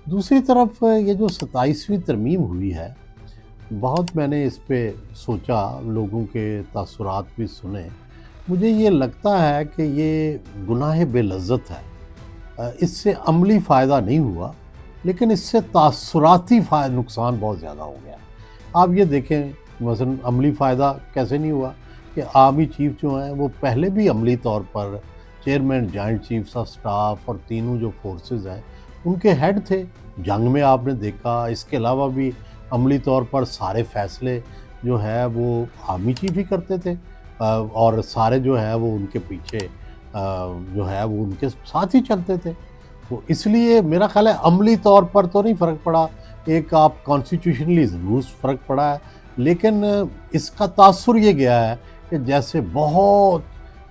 دوسری طرف یہ جو 27ویں ترمیم ہوئی ہے، بہت میں نے اس پہ سوچا، لوگوں کے تاثرات بھی سنے۔ مجھے یہ لگتا ہے کہ یہ گناہ بے لذت ہے۔ اس سے عملی فائدہ نہیں ہوا، لیکن اس سے تاثراتی نقصان بہت زیادہ ہو گیا۔ آپ یہ دیکھیں، مثلا عملی فائدہ کیسے نہیں ہوا کہ آرمی چیف جو ہیں وہ پہلے بھی عملی طور پر chairman joint chiefs of staff اور تینوں جو فورسز ہیں ان کے ہیڈ تھے۔ جنگ میں آپ نے دیکھا، اس کے علاوہ بھی عملی طور پر سارے فیصلے جو ہے وہ آرمی چیف ہی کرتے تھے، اور سارے جو ہے وہ ان کے پیچھے جو ہے وہ ان کے ساتھ ہی چلتے تھے۔ تو اس لیے میرا خیال ہے عملی طور پر تو نہیں فرق پڑا، ایک آپ کانسٹیٹیوشنلی ضرور فرق پڑا ہے، لیکن اس کا تاثر یہ گیا ہے کہ جیسے بہت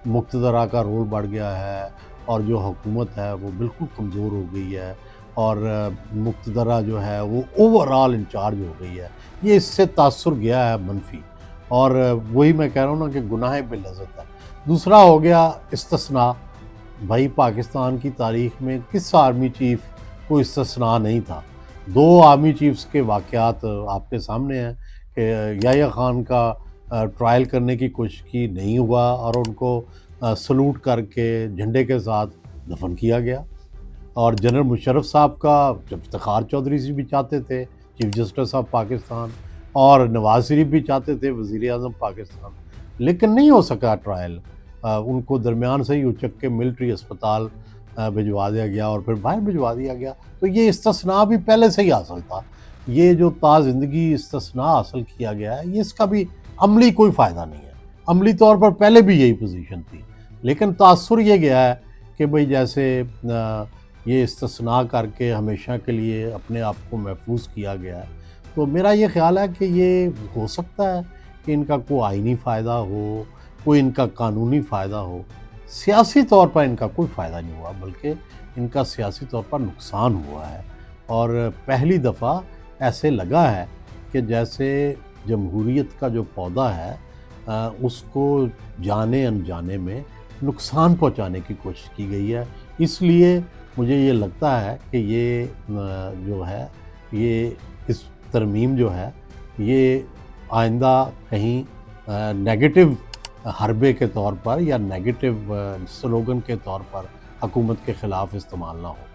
مقتدرہ کا رول بڑھ گیا ہے، اور جو حکومت ہے وہ بالکل کمزور ہو گئی ہے، اور مقتدرہ جو ہے وہ اوورآل انچارج ہو گئی ہے۔ یہ اس سے تاثر گیا ہے منفی، اور وہی میں کہہ رہا ہوں نا کہ گناہ بے لذت ہے۔ دوسرا ہو گیا استثناء۔ بھائی پاکستان کی تاریخ میں کس آرمی چیف کو استثناء نہیں تھا؟ دو آرمی چیفز کے واقعات آپ کے سامنے ہیں کہ یحییٰ خان کا ٹرائل کرنے کی کوشش کی، نہیں ہوا، اور ان کو سلوٹ کر کے جھنڈے کے ساتھ دفن کیا گیا۔ اور جنرل مشرف صاحب کا جب افتخار چودھری سے بھی چاہتے تھے چیف جسٹس آف پاکستان، اور نواز شریف بھی چاہتے تھے وزیر اعظم پاکستان، لیکن نہیں ہو سکا ٹرائل۔ ان کو درمیان سے ہی اچک کے ملٹری اسپتال بھجوا دیا گیا اور پھر باہر بھجوا دیا گیا۔ تو یہ استثناء بھی پہلے سے ہی حاصل تھا۔ یہ جو تا زندگی استثناء حاصل کیا گیا ہے، یہ اس کا بھی عملی کوئی فائدہ نہیں ہے۔ عملی طور پر پہلے بھی یہی پوزیشن تھی، لیکن تاثر یہ گیا ہے کہ بھئی جیسے یہ استثناء کر کے ہمیشہ کے لیے اپنے آپ کو محفوظ کیا گیا ہے۔ تو میرا یہ خیال ہے کہ یہ ہو سکتا ہے کہ ان کا کوئی آئینی فائدہ ہو، کوئی ان کا قانونی فائدہ ہو۔ سیاسی طور پر ان کا کوئی فائدہ نہیں ہوا، بلکہ ان کا سیاسی طور پر نقصان ہوا ہے۔ اور پہلی دفعہ ایسے لگا ہے کہ جیسے جمہوریت کا جو پودا ہے اس کو جانے انجانے میں نقصان پہنچانے کی کوشش کی گئی ہے۔ اس لیے مجھے یہ لگتا ہے کہ یہ جو ہے، یہ اس ترمیم جو ہے یہ آئندہ کہیں نیگیٹو حربے کے طور پر یا نیگیٹو سلوگن کے طور پر حکومت کے خلاف استعمال نہ ہو۔